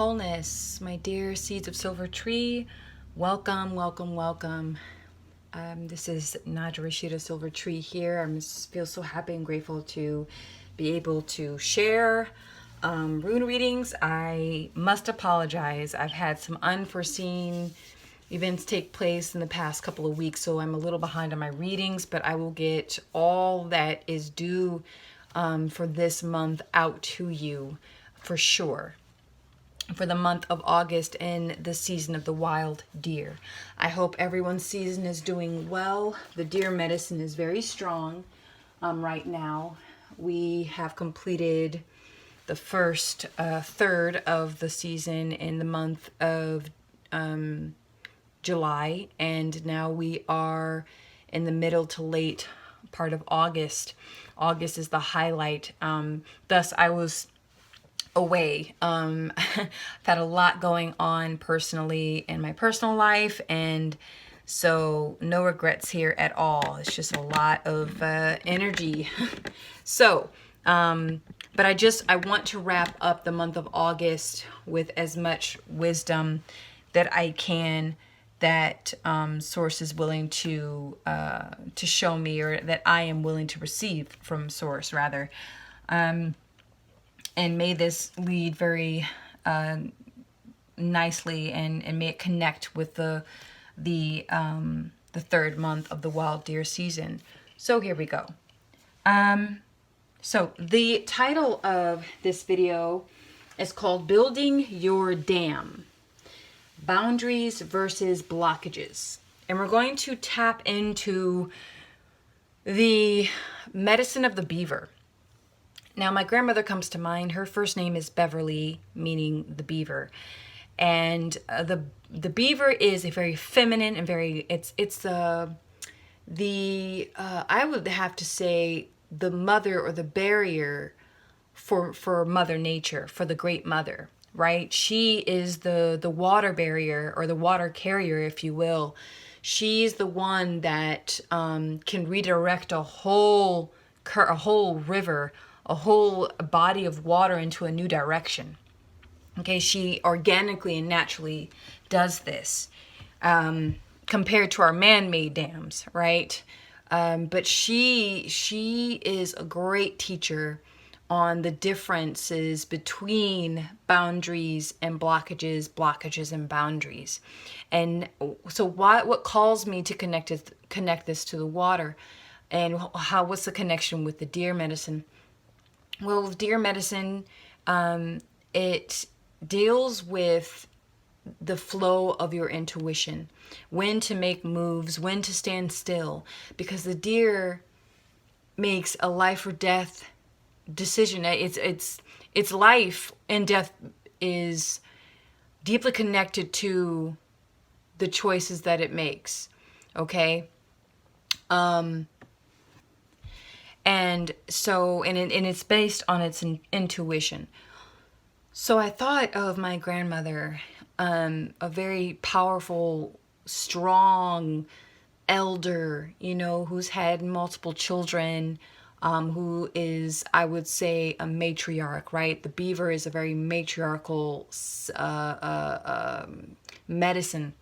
Wholeness, my dear seeds of Silvertree, welcome, welcome, welcome. This is Naja Rashida Silvertree here. I feel so happy and grateful to be able to share rune readings. I must apologize. I've had some unforeseen events take place in the past couple of weeks, so I'm a little behind on my readings, but I will get all that is due for this month out to you for sure, for the month of August and the season of the wild deer. I hope everyone's season is doing well. The deer medicine is very strong right now. We have completed the first third of the season in the month of July, and now we are in the middle to late part of August. August is the highlight. Thus, I was away. I've had a lot going on personally in my personal life, and so no regrets here at all. It's just a lot of energy. So, but I want to wrap up the month of August with as much wisdom that I can, that Source is willing to show me, or that I am willing to receive from Source, rather. And may this lead very nicely, and may it connect with the third month of the wild deer season. So here we go. So the title of this video is called Building Your Dam: Boundaries versus Blockages. And we're going to tap into the medicine of the beaver. Now, my grandmother comes to mind. Her first name is Beverly, meaning the beaver. And the beaver is a very feminine and very, I would have to say, the mother or the barrier for Mother Nature, for the Great Mother, right? She is the water barrier, or the water carrier, if you will. She's the one that can redirect a whole river, a whole body of water into a new direction. Okay, she organically and naturally does this, compared to our man-made dams, right? But she is a great teacher on the differences between boundaries and blockages and boundaries. And so what calls me to connect this to the water, and what's the connection with the deer medicine? Well, with deer medicine, it deals with the flow of your intuition, when to make moves, when to stand still, because the deer makes a life or death decision. Its life and death is deeply connected to the choices that it makes. Okay. And so, and it's based on its intuition. So I thought of my grandmother, a very powerful, strong elder, who's had multiple children, who is, I would say, a matriarch, right? The beaver is a very matriarchal medicine.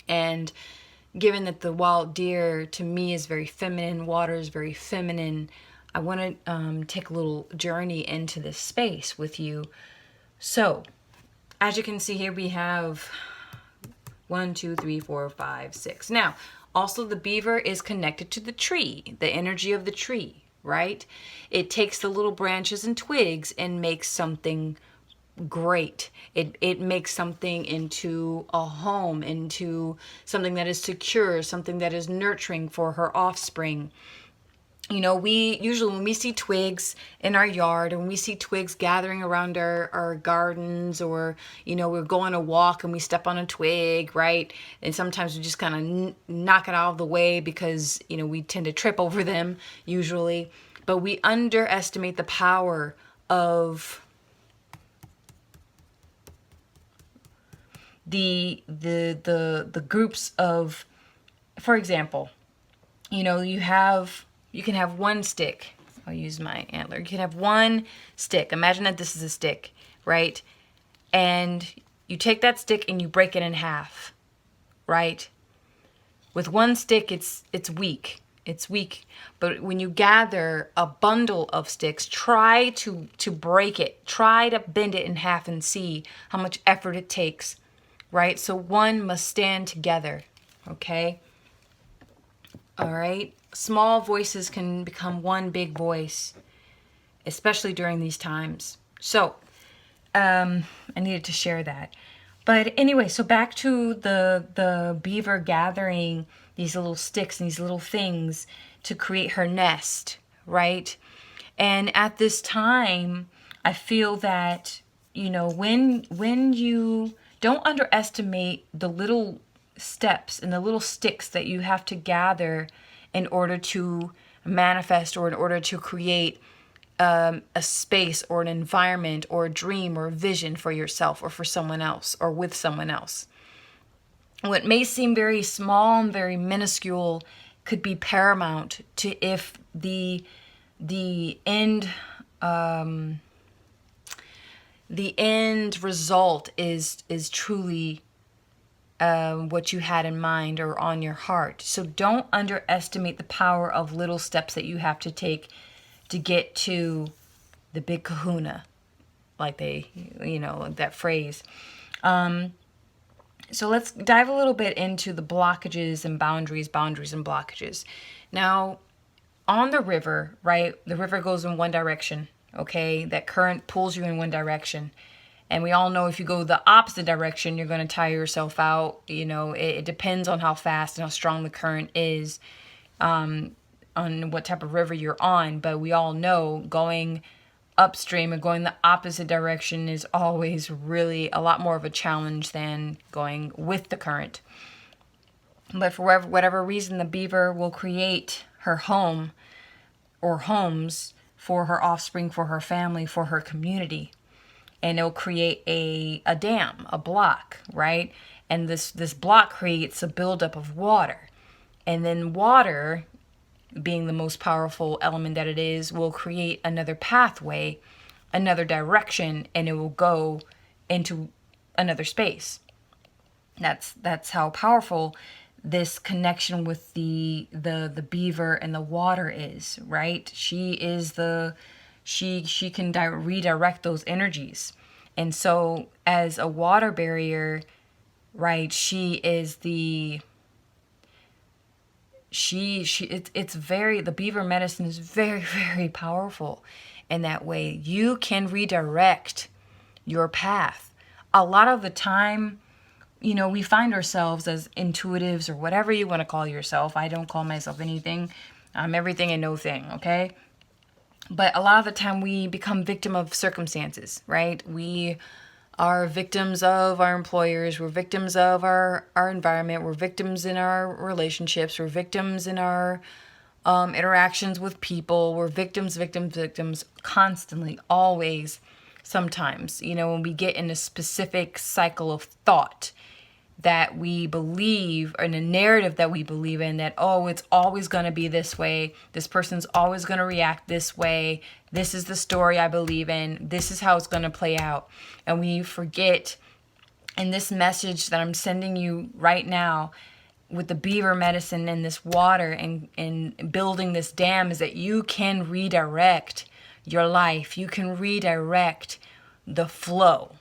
And given that the wild deer, to me, is very feminine, water is very feminine, I want to take a little journey into this space with you. So, as you can see here, we have 1, 2, 3, 4, 5, 6. Now, also the beaver is connected to the tree, the energy of the tree, right? It takes the little branches and twigs and makes something great. It makes something into a home, into something that is secure, something that is nurturing for her offspring. We usually, when we see twigs in our yard, and when we see twigs gathering around our gardens, or, we're going to walk and we step on a twig, right? And sometimes we just kind of knock it out of the way because, we tend to trip over them usually. But we underestimate the power of the groups of, for example, you can have one stick. I'll use my antler. You can have one stick. Imagine that this is a stick, right? and you take that stick and you break it in half, right? With one stick, it's weak. It's weak. But when you gather a bundle of sticks, try to break it. Try to bend it in half and see how much effort it takes, right? So one must stand together, okay? All right? Small voices can become one big voice, especially during these times. So, I needed to share that. But anyway, so back to the beaver gathering these little sticks and these little things to create her nest, right? And at this time, I feel that, you know, when you don't underestimate the little steps and the little sticks that you have to gather in order to manifest or in order to create a space or an environment or a dream or a vision for yourself or for someone else or with someone else. What may seem very small and very minuscule could be paramount to if the end result is truly what you had in mind or on your heart. So don't underestimate the power of little steps that you have to take to get to the big kahuna, like that phrase. So let's dive a little bit into the blockages and boundaries and blockages. Now, on the river, right, the river goes in one direction, okay? That current pulls you in one direction. And we all know if you go the opposite direction, you're going to tire yourself out. You know, it depends on how fast and how strong the current is, on what type of river you're on. But we all know going upstream and going the opposite direction is always really a lot more of a challenge than going with the current. But for whatever reason, the beaver will create her home or homes for her offspring, for her family, for her community. And it'll create a dam, a block, right? And this block creates a buildup of water. And then water, being the most powerful element that it is, will create another pathway, another direction, and it will go into another space. That's how powerful this connection with the beaver and the water is, right? She can redirect those energies. And so as a water barrier, right, the beaver medicine is very, very powerful in that way. You can redirect your path. A lot of the time, you know, we find ourselves as intuitives or whatever you want to call yourself. I don't call myself anything. I'm everything and no thing, okay? But a lot of the time we become victim of circumstances, right? We are victims of our employers. We're victims of our environment. We're victims in our relationships. We're victims in our interactions with people. We're victims constantly, always, sometimes. You know, when we get in a specific cycle of thought that we believe, or in a narrative that we believe in, that, oh, it's always going to be this way. This person's always going to react this way. This is the story I believe in. This is how it's going to play out. And we forget, and this message that I'm sending you right now with the beaver medicine and this water and building this dam, is that you can redirect your life. You can redirect the flow.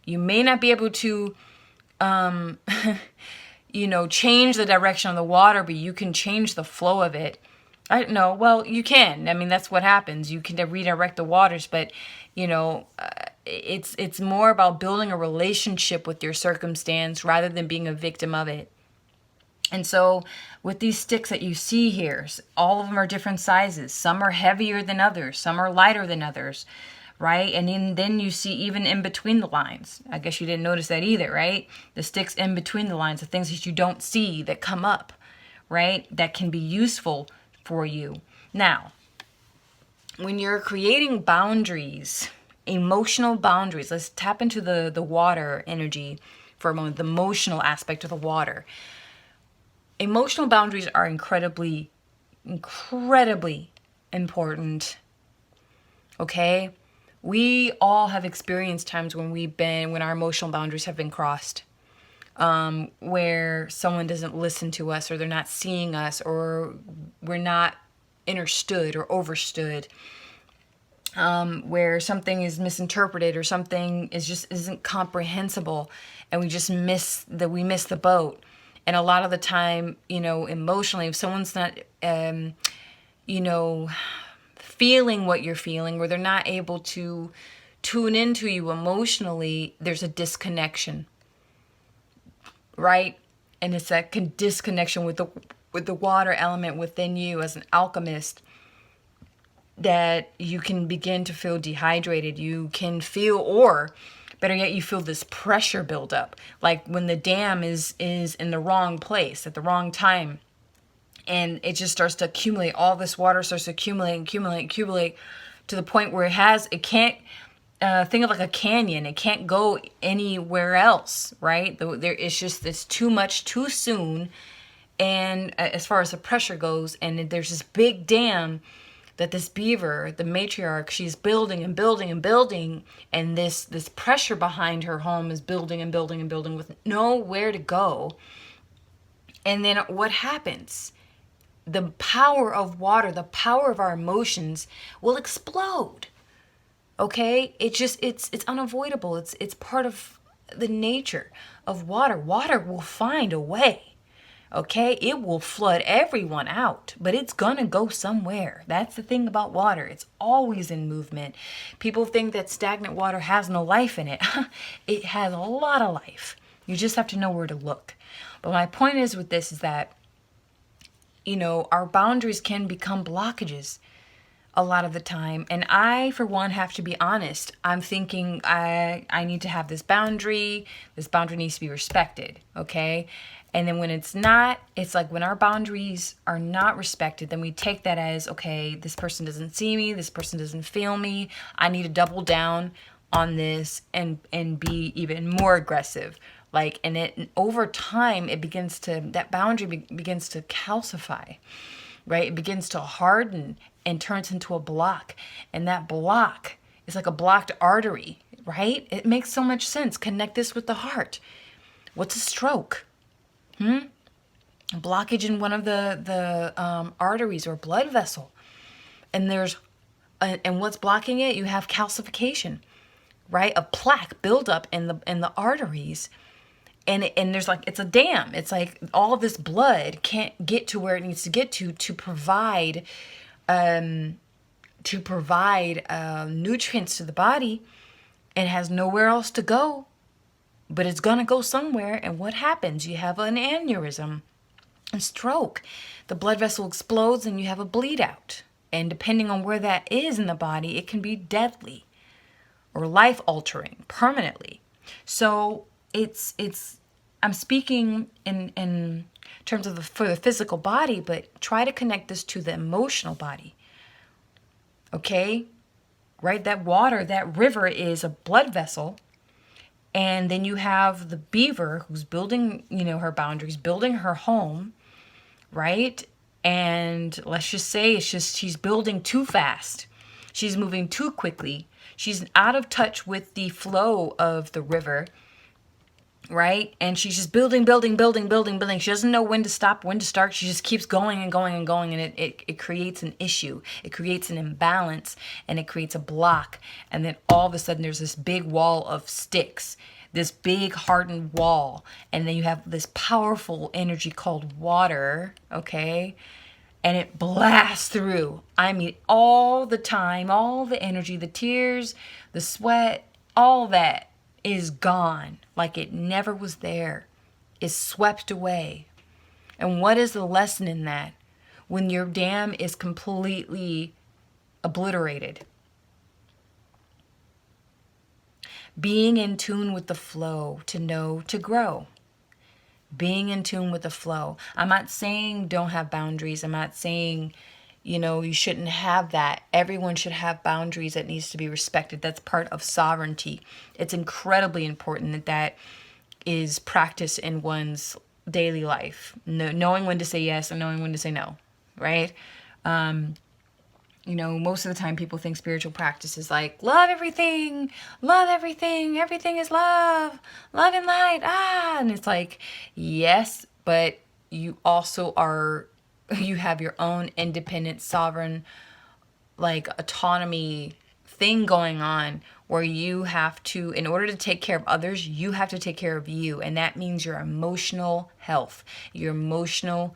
You may not be able to change the direction of the water, but you can change the flow of it. I don't know. Well, you can. I mean, that's what happens. You can redirect the waters, but it's more about building a relationship with your circumstance rather than being a victim of it. And so with these sticks that you see here, all of them are different sizes. Some are heavier than others. Some are lighter than others. Right? And then you see even in between the lines. I guess you didn't notice that either, right? The sticks in between the lines, the things that you don't see that come up, right? That can be useful for you. Now, when you're creating boundaries, emotional boundaries, let's tap into the water energy for a moment, the emotional aspect of the water. Emotional boundaries are incredibly, incredibly important. Okay? We all have experienced times when our emotional boundaries have been crossed, where someone doesn't listen to us, or they're not seeing us, or we're not understood or overstood, where something is misinterpreted or something isn't comprehensible, and we miss the boat. And a lot of the time, emotionally, if someone's not, you know, feeling what you're feeling, or they're not able to tune into you emotionally, there's a disconnection, right? And it's that disconnection with the water element within you as an alchemist, that you can begin to feel dehydrated. You can feel, or better yet, you feel this pressure build up, like when the dam is in the wrong place at the wrong time, and it just starts to accumulate. All this water starts to accumulate to the point where it can't, think of like a canyon. It can't go anywhere else, right? It's too much too soon. And as far as the pressure goes, and there's this big dam that this beaver, the matriarch, she's building and building and building, and this pressure behind her home is building and building and building with nowhere to go. And then what happens? The power of water, the power of our emotions will explode. Okay? It's unavoidable. It's part of the nature of water. Water will find a way. Okay? It will flood everyone out, but it's gonna go somewhere. That's the thing about water. It's always in movement. People think that stagnant water has no life in it. It has a lot of life. You just have to know where to look. But my point is with this is that, our boundaries can become blockages a lot of the time. And I, for one, have to be honest. I'm thinking I need to have this boundary. This boundary needs to be respected, okay? And then when it's not, it's like when our boundaries are not respected, then we take that as, okay, this person doesn't see me. This person doesn't feel me. I need to double down on this and be even more aggressive. Over time, that boundary begins to calcify, right? It begins to harden and turns into a block. And that block is like a blocked artery, right? It makes so much sense. Connect this with the heart. What's a stroke? A blockage in one of the arteries or blood vessel. And and what's blocking it? You have calcification, right? A plaque buildup in the arteries. And there's it's a dam. It's like all of this blood can't get to where it needs to get to provide nutrients to the body, and has nowhere else to go. But it's gonna go somewhere, and what happens? You have an aneurysm, a stroke. The blood vessel explodes, and you have a bleed out. And depending on where that is in the body, it can be deadly or life altering permanently. So I'm speaking in terms of for the physical body, but try to connect this to the emotional body. Okay? Right? That water, that river is a blood vessel. And then you have the beaver who's building, her boundaries, building her home, right? And let's just say she's building too fast. She's moving too quickly. She's out of touch with the flow of the river, right? And she's just building. She doesn't know when to stop, when to start. She just keeps going and going and going. And it creates an issue. It creates an imbalance, and it creates a block. And then all of a sudden there's this big wall of sticks, this big hardened wall. And then you have this powerful energy called water, okay? And it blasts through. I mean, all the time, all the energy, the tears, the sweat, all that is gone, like it never was there, is swept away. And what is the lesson in that? When your dam is completely obliterated. Being in tune with the flow, to know, to grow. Being in tune with the flow. I'm not saying don't have boundaries. I'm not saying, you shouldn't have that. Everyone should have boundaries that needs to be respected. That's part of sovereignty. It's incredibly important that is practiced in one's daily life. Knowing when to say yes and knowing when to say no, right? You know, most of the time people think spiritual practice is like, love everything, everything is love, love and light, and it's like, yes, but you also are, you have your own independent, sovereign, like autonomy thing going on where you have to, in order to take care of others, you have to take care of you. And that means your emotional health, your emotional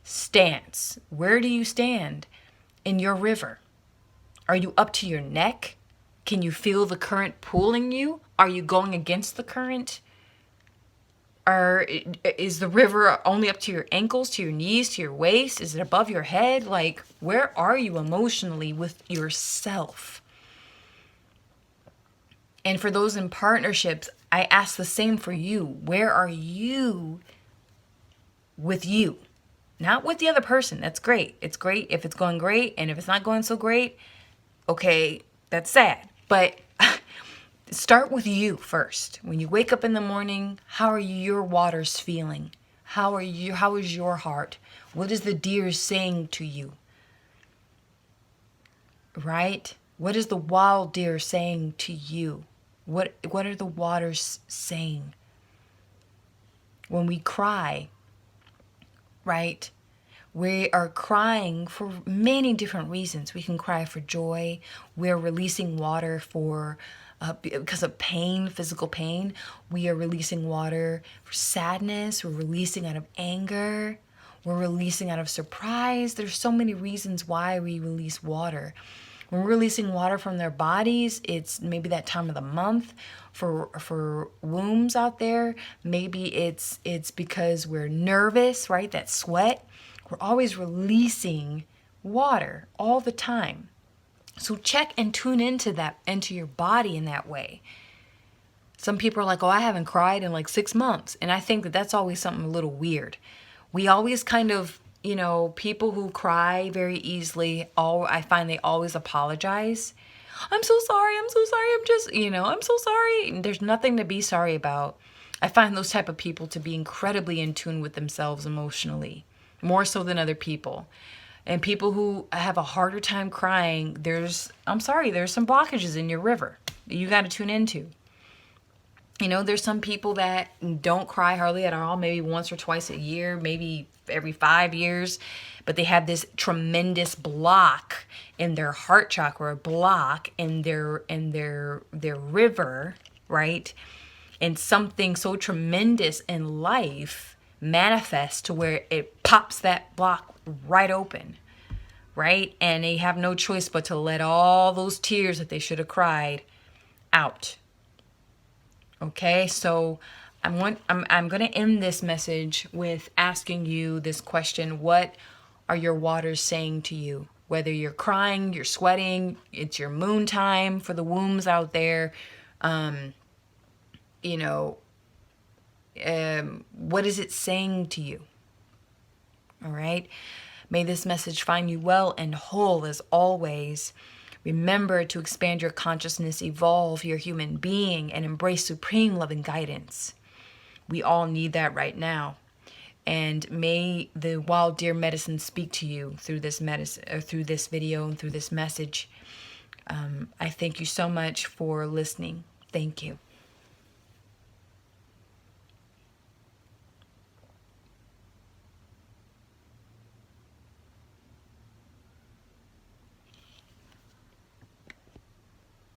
stance. Where do you stand in your river? Are you up to your neck? Can you feel the current pulling you? Are you going against the current? Or is the river only up to your ankles, to your knees, to your waist? Is it above your head? Like, where are you emotionally with yourself? And for those in partnerships, I ask the same for you. Where are you with you? Not with the other person. That's great. It's great if it's going great. And if it's not going so great, okay, that's sad. But start with you first. When you wake up in the morning, how are your waters feeling? How is your heart? What is the deer saying to you? Right? What is the wild deer saying to you? What are the waters saying? When we cry, right? We are crying for many different reasons. We can cry for joy. We're releasing water for because of pain, physical pain. We are releasing water for sadness. We're releasing out of anger. We're releasing out of surprise. There's so many reasons why we release water. When we're releasing water from their bodies, it's maybe that time of the month. For wombs out there, maybe it's because we're nervous, right? That sweat. We're always releasing water all the time. So check and tune into that, into your body in that way. Some people are like, oh, I haven't cried in like 6 months. And I think that that's always something a little weird. We always kind of, you know, people who cry very easily, I find they always apologize. I'm so sorry, I'm just, I'm so sorry. There's nothing to be sorry about. I find those type of people to be incredibly in tune with themselves emotionally, more so than other people. And people who have a harder time crying, there's some blockages in your river that you got to tune into. You know, there's some people that don't cry hardly at all, maybe once or twice a year, maybe every 5 years, but they have this tremendous block in their heart chakra, block in their river, right? And something so tremendous in life manifests to where it pops that block right open, right? And they have no choice but to let all those tears that they should have cried out. Okay, so I'm going to end this message with asking you this question: what are your waters saying to you? Whether you're crying, you're sweating, it's your moon time for the wombs out there. What is it saying to you? All right. May this message find you well and whole as always. Remember to expand your consciousness, evolve your human being, and embrace supreme love and guidance. We all need that right now. And may the wild deer medicine speak to you through this through this video and through this message. I thank you so much for listening. Thank you.